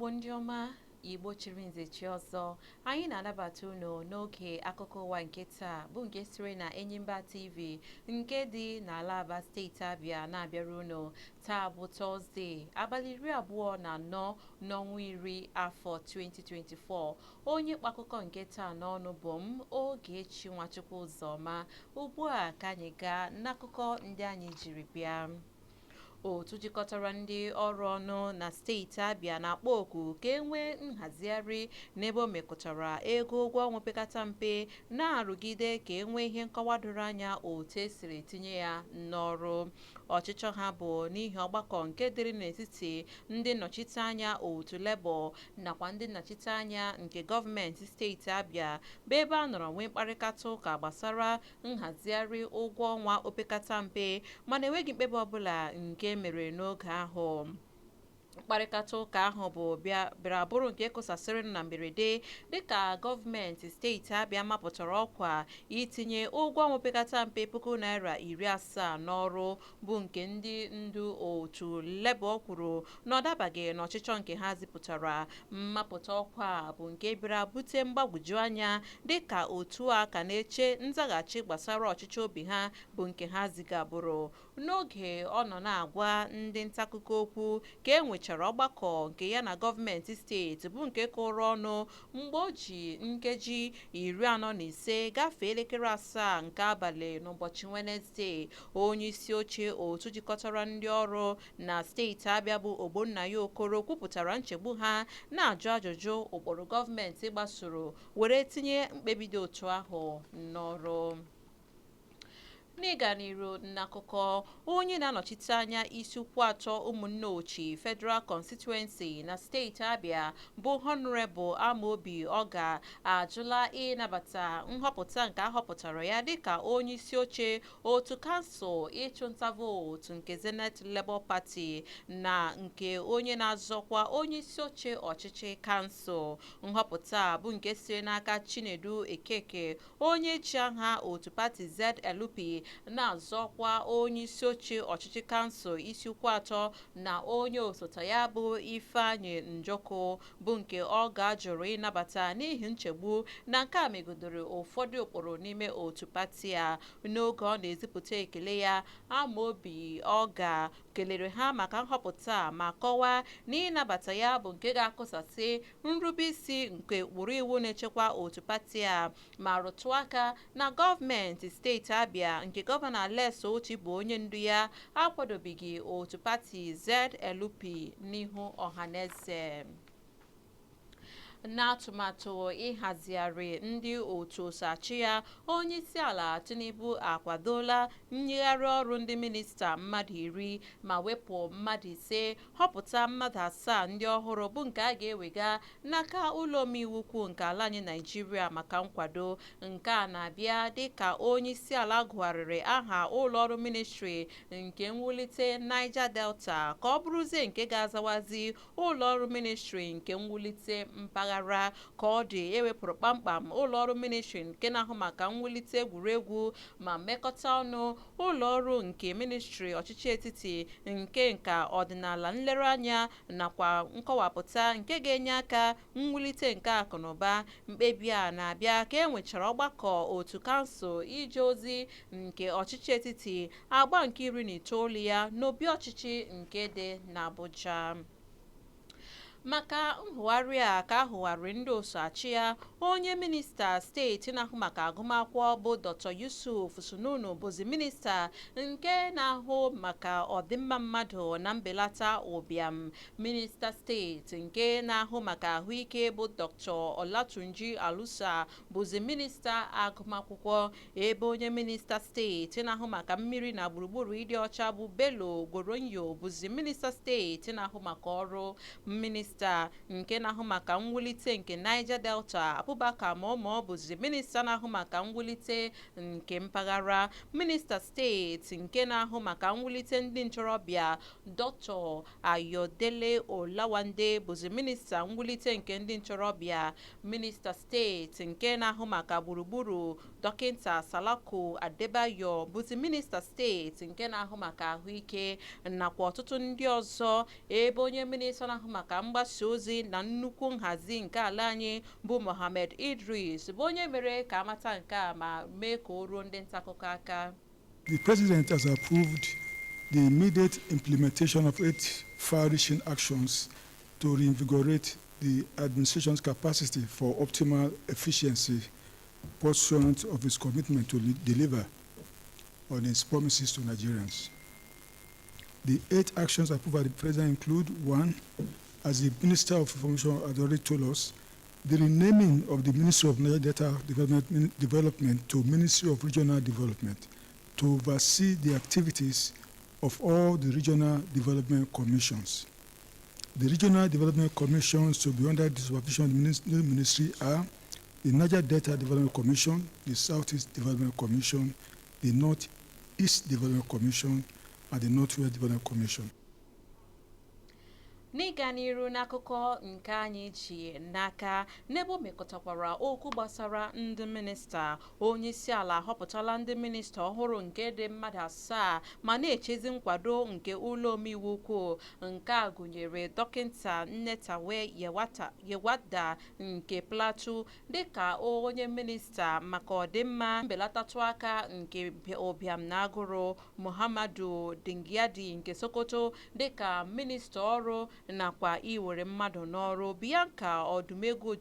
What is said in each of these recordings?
Igbo ndị ọma, Igbo chiri nze chi ọzọ, anyị na-anabata unu n'oge akụkọ ụwa nke taa bụ nke siri na Enyimba TV nke dị n'ala Aba steeti Abịa na-abịara unu. Taa bụ Tọzdee, abalị 24 n'ọnwa iri afọ 2024. Onye kpa akụkọ nke taa n'ọnụ bụ m Ogechi Nwachukwu Ụzọma. Ugbu a ka anyị gaa n'akụkọ ndị anyị jiri bịa. Otu jikọtara ndị ọrụ ọnụ na steeti Abịa na-akpọ oku ka e nwee nhazigharị n'ebe o mekọtara ego ụgwọ ọnwa opekata mpe, na-arụgide ka e nwee ihe nkọwa doro anya otu esiri etinye ya n'ọrụ. Ọchịchọ ha bụ n'ihi ọgbakọ nke dịrị n'etiti ndị nnọchiteanya otu Labour nakwa ndị nnọchiteanya nke gọọmenti steeti Abịa bụ ebe a nọrọ nwee mkparịta ụka gbasara nhazigharị ụgwọ ọnwa opekata mpe, mana enweghị mkpebi ọbụla nke mere n'oge ahụ. Mkparịta ụka ahụ bịara bụrụ nke kụsasịrị na mberede dịka gọọmenti steeti Abịa mapụtara ọkwa itinye ụgwọ ọnwa opekata mpe Naira 70 n'ọrụ, bụ nke ndị ndu otu Labour kwuru na ọ dabaghị n'ọchịchọ nke ha zipụtara. Mmapụta ọkwa bụ nke bịara bute mgbagwoju anya dịka otu a ka na-eche nzaghachi gbasara ọchịchọ obi ha bụ nke ha zigabụrụ. N'oge ọ nọ na-agwa ndị ntaakụkọ okwu ka enwechara ọgbakọ nke ya na gọọmenti steeti bụ nke kụrụ ọnụ mgbe o ji nkeji 45 gafee elekere 7 nke abalị n'ụbọchị Wenezdee, onye isi oche otu jikọtara ndị ọrụ na steeti Abịa bụ Ogbonnaya Okoro kwupụtara nchegbu ha, na-ajụ ajụjụ ụkpụrụ gọọmenti gbasoro were tinye mkpebi dị otu ahụ n'ọrụ. N'ịga n'iru n'akụkọ, onye na-anọchite anya isi ukwu atọ ụmụnne Ochi Federal Constituency na steeti Abịa bụ Honorable Amobi Oga ajụla ịnabata nhọpụta nke ahọpụtara ya dịka onye isi oche otu kansụl ịchụnta vootu nke Zenith Labour Party na nke onye na-azọkwa onye isi oche ọchịchị kansụl. Nhọpụta bụ nke siri n'aka Chinedu Ekeke, onye ji aha otu pati ZLP na-azọkwa onye isi oche ọchịchị kansụl isi ukwu atọ na onye osote ya bụ Ifeanyi Njoko, bụ nke ọ ga-ajụrụ ịnabata n'ihi nchegbu na nke a megodoro ụfọdụ ụkpụrụ n'ime otu pati a. N'oge ọ na-ezipụta ekele ya, Amobi Oga kelere ha maka nhọpụta ma kọwaa na ịnabata ya bụ nke ga-akụsasị nrubeisi nke ụkpụrụ iwu na-echekwa otu pati a, ma rụtụ aka na gọọmenti steeti Abịa nke gọvanọ Alex Oti bụ onye ndu ya akwadobeghị otu pati ZLP n'ihu ọhaneze. N'atụmatụ ịhazigharị ndị otu osachi ya, onye isi ala Tinubu akwadola nyegharị ọrụ ndị minista mmadụ 10 ma wepụ mmadụ 5, họpụta mmadụ 7 ndị ọhụrụ bụ nke a ga-ewega n'aka ụlọ omeiwu ukwu nke ala anyị Naịjirịa maka nkwado. Nke a na-abịa dịka onye isi ala gụgharịrị aha ụlọọrụ ministri nke mwulite Niger Delta ka ọ bụrụzie nke ga-azawazi ụlọọrụ ministri nke mwulite mpaghara, ka ọ dị ewepụrụ kpamkpam ụlọọrụ ministri nke na-ahụ maka mwulite egwuregwu ma mmekọta ọnụ ụlọọrụ nke ministri ọchịchị etiti nke nka ọdịnala nlereanya nakwa nkọwapụta nke ga-enye aka mwulite nke akụnụba. Mkpebi a na-abịa ka e nwechara ọgbakọ otu kansụl ije ozi nke ọchịchị etiti agba nke 19 ya n'obi ọchịchị nke dị n'Abuja. Maka nhụgharị a ka ahụgharịrị ndị osochi ya, onye minista steeti na-ahụ maka agụmakwụkwọ bụ Dr. Yusuf Sununu bụzi minista nke na-ahụ maka ọdịmma mmadụ na mbelata ụbịam. Minista steeti nke na-ahụ maka ahụike bụ Dr. Olatunji Alusa bụzi minista agụmakwụkwọ, ebe onye minista steeti na-ahụ maka mmiri na gburugburu ịdị ọcha bụ Bello Goronyo bụzi minista steeti na-ahụ maka ọrụ. Minista nke na-ahụ maka mwulite nke Niger Delta Abubakar Momo bụzi minista na-ahụ maka mwulite nke mpaghara. Minista steeti nke na-ahụ maka mwulite ndị ntorobịa Dr. Ayodele Olawande bụzi minista mwulite nke ndị ntorobịa. Minista steeti nke na-ahụ maka gburugburu Dọkịta Salako Adebayo bụzi minista steeti nke na-ahụ maka ahụike nakwa ọtụtụ ndị ọzọ, ebe onye minista na-ahụ maka mgbatị mgbasa ozi na nnukwu nhazi nke ala anyị bụ Mohammed Idris bụ onye mere ka amata nke a ma mee ka o ruo ndị nta akụkọ aka. The President has approved the immediate implementation of 8 far-reaching actions to reinvigorate the administration's capacity for optimal efficiency, pursuant of its commitment to deliver on its promises to Nigerians. The 8 actions approved by the President include: 1, as the Minister of Information had already told us, the renaming of the Ministry of Data Development to Ministry of Regional Development to oversee the activities of all the regional development commissions. The regional development commissions to be under the supervision of the ministry are the Niger Delta Development Commission, the Southeast Development Commission, the Northeast Development Commission, and the Northwest Development Commission. N'ịga n'iru n'akụkọ nke anyị ji n'aka n'ebe o mekọtakwara okwu gbasara ndị minista. Onye isi ala họpụtala ndị minista ọhụrụ nke dị mmadụ 7 ma na-echezi nkwado nke ụlọ omeiwu ukwu. Nke a gụnyere Dọkịta Nnetawe Yewada nke Plateau dịka onye minista maka ọdịmma mbelatatụ aka nke ụbịam na agụrụ, Mmadu Dingyadi nke Sokoto dịka minista ọrụ nakwa iwere mmadụ n'ọrụ, Bianca Odumegwu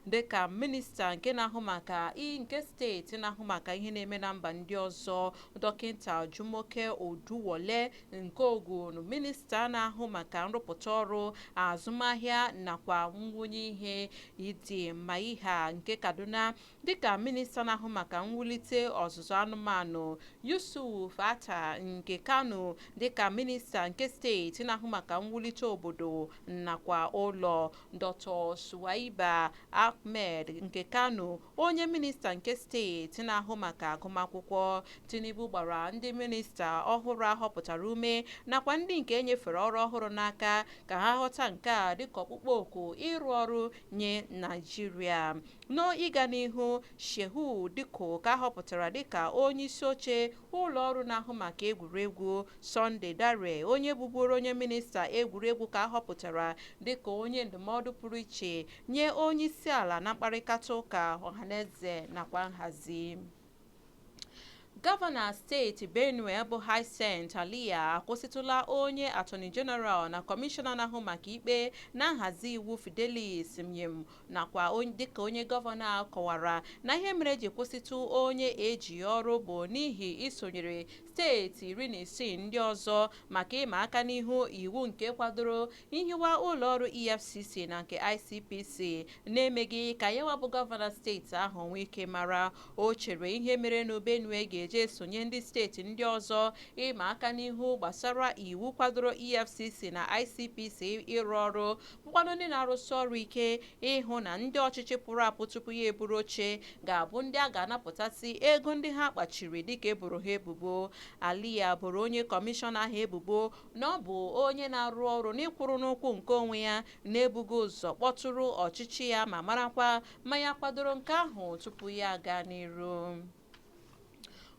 dịka minista nke na-ahụ maka nke steeti na-ahụ maka ihe na-eme na mba ndị ọzọ, Dọkịta Jumoke Oduwole nke Ogun minista na-ahụ maka nrụpụta ọrụ, azụmahịa nakwa mwunye ihe, Idi Maiha nke Kaduna dịka minista na-ahụ maka mwulite ọzụzụ anụmanụ, Yusuf Ata nke Kano dịka minista nke steeti na-ahụ maka mwulite obodo nakwa ụlọ, Dr. Suwaiba Ahmed nke Kano onye minista nke steeti na-ahụ maka agụmakwụkwọ. Tinubu gbara ndị minista ọhụrụ ahọpụtara ume nakwa ndị nke enyefere ọrụ ọhụrụ n'aka ka ha ghọta nke a dịka ọkpụkpọ oku ịrụ ọrụ nye Naịjirịa. N'ịga n'ihu, Shehu Diko ka ahọpụtara dịka onye isi oche ụlọ ọrụ na-ahụ maka egwuregwu, Sunday Dare onye bụburu onye minista egwuregwu ka ahọpụtara dịka onye ndụmọdụ pụrụ iche nye onye isi ala na mkparịta ụka ọhaneze nakwa nhazi. Gọvanọ steeti Benue bụ Hyacinth Alia akwụsịtụla onye Attorney General na Kọmishọna na-ahụ maka ikpe na nhazi iwu Fidelis Mnyem nakwa dịka onye gọvanọ kọwara na ihe mere ji kwụsịtụ onye eji ọrụ bụ n'ihi isonyere steeti 16 ndị ọzọ maka ịma aka n'ihu iwu nke kwadoro ihiwa ụlọọrụ EFCC na nke ICPC na-emeghị ka ya bụ gọvanọ steeti ahụ nwee ike mara. O chere ihe mere na Benue ga-eje esonye ndị steeti ndị ọzọ ịma aka n'ihu gbasara iwu kwadoro EFCC na ICPC ịrụ ọrụ, nkwado ndị na-arụsi ọrụ ike ịhụ na ndị ọchịchị pụrụ apụ tupu ya eburu oche ga-abụ ndị a ga-anapụtasị ego ndị ha kpachiri dịka eboro ha ebubo. Alia boro onye kọmishọna ahụ ebubo na ọ bụ onye na-arụ ọrụ n'ịkwụrụ n'ụkwụ nke onwe ya na-ebugo ụzọ kpọtụrụ ọchịchị ya ma marakwa ma ya kwadoro nke ahụ tupu ya aga n'iru.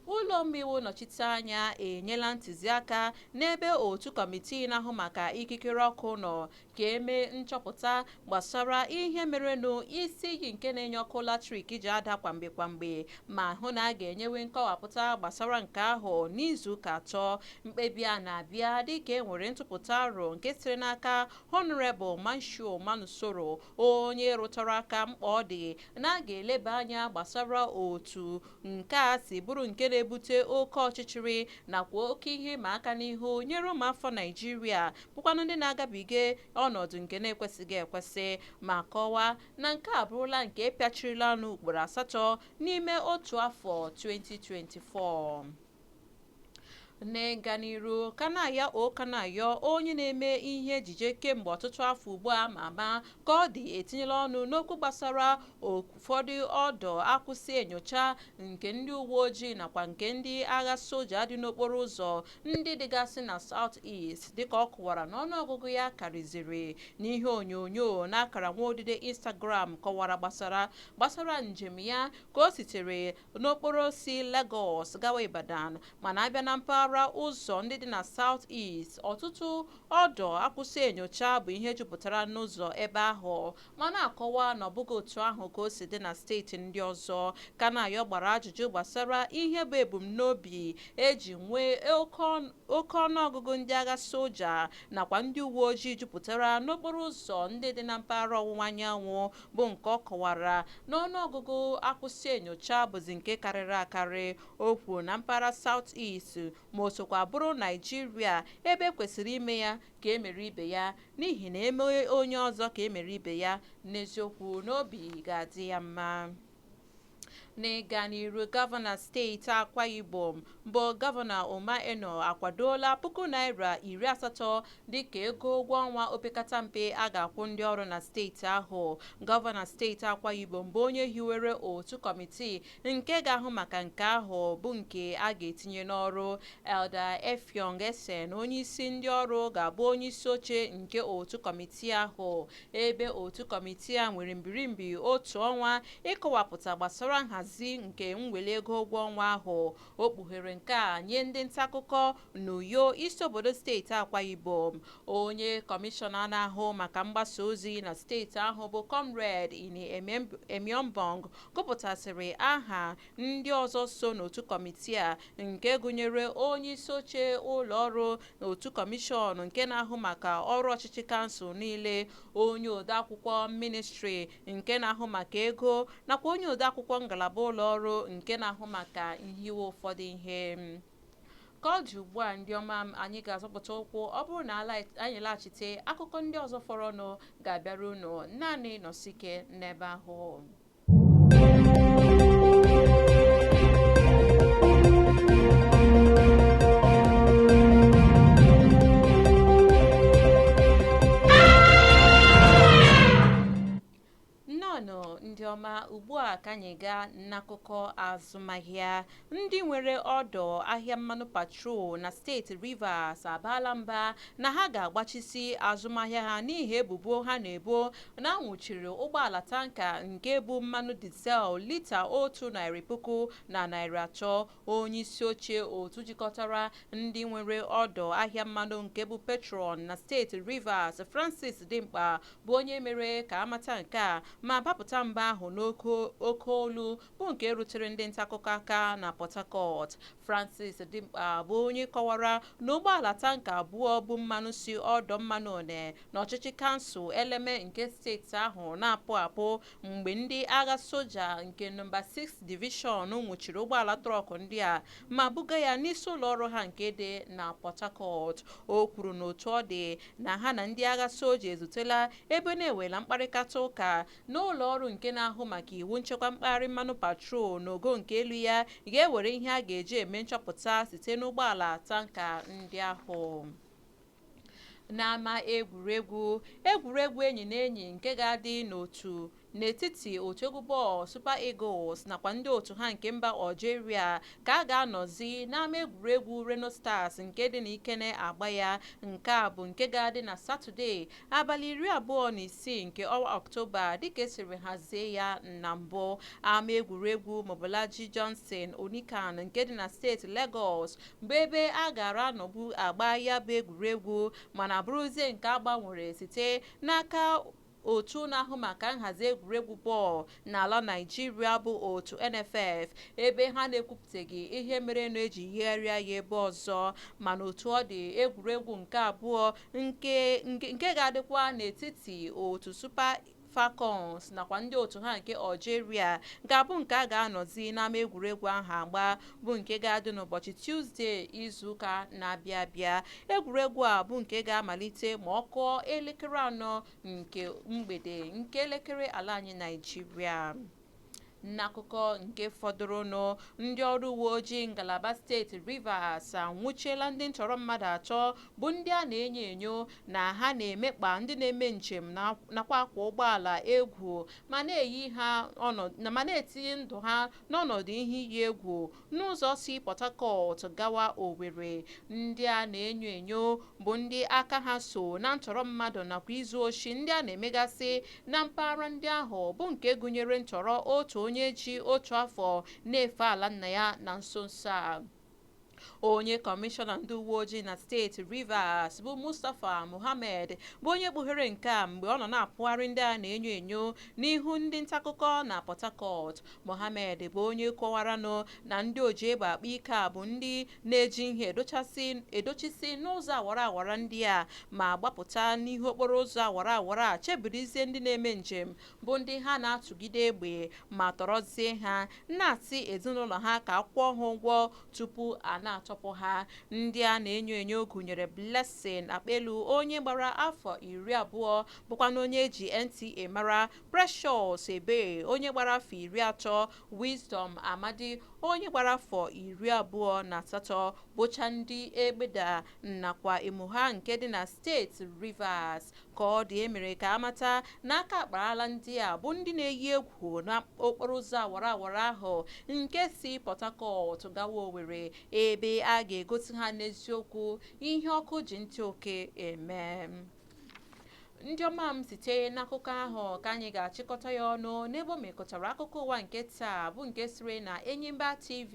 Ụlọ omeiwu nnọchiteanya enyela ntụziaka n'ebe otu kọmitii na-ahụ maka ikikere ọkụ nọ ka eme nchọpụta gbasara ihe merenụ isi iyi nke na-enye ọkụ latrik ji ada kwamgbe ma hụ na a ga-enyewe nkọwapụta gbasara nke ahụ n'izu ụka 3. Mkpebi a na-abịa dịka e nwere ntụpụta aro nke siri n'aka Honorable Manshu Manusoro onye rụtara aka mkpa ọ dị na a ga-eleba anya gbasara otu nke a si bụrụ nke na-ebute oke ọchịchịrị nakwa oke ihe ịma aka n'ihu nyere ụmụafọ Naịjirịa bụkwanụ ndị na-agabiga ọnọdụ nke na-ekwesịghị ekwesị ma kọwaa na nke a bụrụla nke pịachirila n'ugboro 8 n'ime otu afọ 2024. N'ịga n'iru, Kanayo onye na-eme ihe ejije kemgbe ọtụtụ afọ ugbu a ma ama ka ọ dị etinyela ọnụ n'okwu gbasara ụfọdụ ọdọ akwụsị enyocha nke ndị uwe ojii nakwa nke ndị agha soja dị n'okporo ụzọ ndị dịgasị na South East dịka ọ kọwara na ọnụọgụgụ ya karịziri. N'ihe onyonyo n'akara nwaodide Instagram kọwara gbasara njem ya ka o sitere n'okporo si Lagos gawa Ibadan mana abịa na mpaghara mpaghara ụzọ ndị dị na South East. Ọtụtụ ọdọ akwụsị enyocha bụ ihe jupụtara n'ụzọ ebe ahụ ma na-akọwa na ọ bụghị otu ahụ ka o si dị na steeti ndị ọzọ. Kanayo gbara ajụjụ gbasara ihe bụ ebumnobi eji nwee oke ọnụọgụgụ ndị agha soja nakwa ndị uwe ojii jupụtara n'okporo ụzọ ndị dị na mpaghara ọwụwa anyanwụ, bụ nke ọ kọwara na ọnụọgụgụ akwụsị enyocha bụzi nke karịrị akarị. O kwuru na mpaghara South East ma o sokwa bụrụ Naijiria ebe kwesịrị ime ya ka emere ibe ya, n'ihi na eme onye ọzọ ka emere ibe ya, n'eziokwu n'obi ga-adị ya mma. N'ịga n'iru, gọvanọ steeti Akwa Ibom bụ gọvanọ Ụma Eno akwadola ₦80,000 dịka ego ụgwọ ọnwa opekata mpe a ga-akwụ ndị ọrụ na steeti ahụ. Gọvanọ steeti Akwa Ibom bụ onye hiwere otu kọmitii nke ga-ahụ maka nke ahụ, bụ nke a ga-etinye n'ọrụ. Elda Effiong Esen, onye isi ndị ọrụ, ga-abụ onye isi oche nke otu kọmitii ahụ, ebe otu kọmitii a nwere mbirimbi otu ọnwa ịkọwapụta gbasara nhazi nke mweli ego ụgwọ ọnwa ahụ. O kpughere nke a nye ndị nta akụkọ n'Uyo, isi obodo steeti Akwa Ibom. Onye kọmishọna na-ahụ maka mgbasa ozi na steeti ahụ bụ Comrade Ini Emiombong gụpụtasịrị aha ndị ọzọ so n'otu kọmitii a, nke gụnyere onye isi oche ụlọ ọrụ n'otu kọmishọn nke na-ahụ maka ọrụ ọchịchị kansụl niile, onye odeakwụkwọ ministri nke na-ahụ maka ego, nakwa onye odeakwụkwọ ngalaba ụlọ ọrụ nke na-ahụ maka ihiwe ụfọdụ ihe. Ka ọ dị ugbu a, ndị ọma m, anyị ga-azọpụta ụkwụ. Ọ bụrụ na anyị laghachite, akụkọ ndị ọzọ fọrọnụ ga-abịara unu. Naanị nọsike n'ebe ahụ. Ndị ọma, ugbu a ka anyị gaa n'akụkọ azụmahịa. Ndị nwere ọdọ ahịa mmanụ patrol na steeti Rivers abaala mba na ha ga-agbachisi azụmahịa ha n'ihi ebubo ha na-ebo na nwụchiri ụgbọala tanka nke bụ mmanụ dizel lita 1,300,000. Onye isi oche otu jikọtara ndị nwere ọdọ ahịa mmanụ nke bụ Petron na steeti Rivers, Francis Dimkpa, bụ onye mere ka amata nke a ma bapụta mba ahụ n'oke olu, bụ nke rutere ndị nta akụkọ aka na Port Harcourt. Francis Dimkpa bụ onye kọwara na ụgbọala tanka abụọ bụ mmanụ si ọdọ mmanụ One n'ọchịchị kansụl Eleme nke steeti ahụ na-apụ mgbe ndị agha soja nke nọmba 6 Division nwụchiri ụgbọala trọk ndị a ma buga ya n'isi ụlọ ọrụ ha nke dị na Port Harcourt. O kwuru na otu ọ dị na ha na ndị agha soja ezutela ebe na-ewela mkparịta ụka n'ụlọ ọrụ nke na-ahụ maka iwu nchekwa mpaghara mmanụ patrol n'ogo nke elu ya ga-ewere ihe a ga-eji eme nchọpụta site n'ụgbọala tanka ndị ahụ. N'ama egwuregwu enyi na enyi nke ga-adị n'etiti otu egwu bọọlụ Super Eagles nakwa ndị otu ha nke mba Algeria ka a ga-anọzi n'ama egwuregwu Reno Stars nke dị n'Ikene agba ya. Nke a bụ nke ga-adị na Satọde abalị 26 nke ọnwa Ọktoba dịka esiri hazie ya na mbụ. Ama egwuregwu Mobolaji Johnson Onikan nke dị na steeti Lagos bụ ebe a gara anọbu agba ya bụ egwuregwu, mana bụrụzie nke agbanwere site n'aka otu na-ahụ maka nhazi egwuregwu bọọlụ n'ala Naịjirịa bụ otu NFF, ebe ha na-ekwupụtaghị ihe mere na eji yigharịa ya ebe ọzọ. Mana otu ọ dị, egwuregwu nke abụọ nke ga-adịkwa n'etiti otu Super Falcons nakwa ndị otu ha nke Algeria ga-abụ nke a ga-anọzi n'ama egwuregwu ahụ agba, bụ nke ga-adị n'ụbọchị Tuzdee izuụka na-abịa abịa. Egwuregwu a bụ nke ga-amalite ma ọ kụọ elekere 4 nke mgbede nke elekere ala anyị Naịjirịa. N'akụkọ nke fọdụrụnụ, ndị ọrụ uwe ojii ngalaba steeti Rivers anwụchiela ndị ntọrọ mmadụ 3 bụ ndị a na-enyo na ha na-emekpa ndị na-eme njem nakwa akwa ụgbọala egwu ma na-etinye ndụ ha n'ọnọdụ ihe iyi egwu n'ụzọ si Port Harcourt gawa Owerri. Ndị a na-enyo bụ ndị aka ha so na ntọrọ mmadụ nakwa izu oshi ndị a na-emegasị na mpaghara ndị ahụ, bụ nke gụnyere ntọrọ otu onye ji otu afọ na-efe ala nna ya na nso nso a. onye kọmishọna ndị uwe ojii na steeti Rivers bụ Mustapha Muhammad bụ onye kpughere nke a mgbe ọ nọ na-apụgharị ndị a na-enyo enyo n'ihu ndị ntaakụkọ na Port Harcourt. Mohammed bụ onye kọwaranụ na ndị oji egbe akpa ike a bụ ndị na-eji ihe edochisi n'ụzọ awara awara ndị a ma gbapụta n'ihu okporo ụzọ awara awara chebirizie ndị na-eme njem bụ ndị ha na-atụgide egbe ma tọrọzie ha na-asị ezinụlọ ha ka akwụọ ha ụgwọ tupu a na-atọpụ ha. Ndị a na-enyo enyo gụnyere Blessing Akpelu onye gbara afọ 20 bụkwa na onye eji NTA mara, Precious Ebe onye gbara afọ 30, Wisdom Amadi onye gbara afọ 28 bụcha ndị egbeda nakwa emuha nke dị na steeti Rivers. Ka ọ dị emere ka amata n'aka akparala ndị a bụ ndị na-eyi egwu n'okporo ụzọ awara awara ahụ nke si Port Harcourt gawa Owerri ebe a ga-egosi ha n'eziokwu ihe ọkụ ji ntị oke eme. Ndị ọma m site n'akụkọ ahụ ka anyị ga-achịkọta ya ọnụ n'ebe o mekọtara akụkọ ụwa nke taa bụ nke siri na Enyimba TV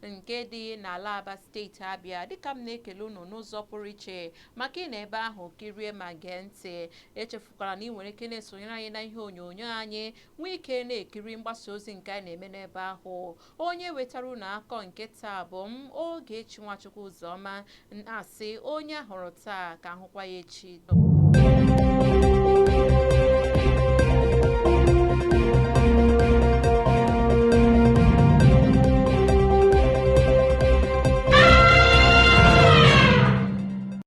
nke dị n'ala Aba steeti Abịa. Dịka m na-ekele unu n'ụzọ pụrụ iche maka ị na ebe ahụ kirie ma gee ntị. Echefukwara na ị nwere ike na-esonyere anyị na ihe onyonyo anyị nwee ike na-ekiri mgbasa ozi nke anyị na-eme n'ebe ahụ. Onye wetara unu akọ nke taa bụ m Ogechi Nwachukwu Ụzọma, na-asị onye ahụrụ taa ka ahụkwa ya echi.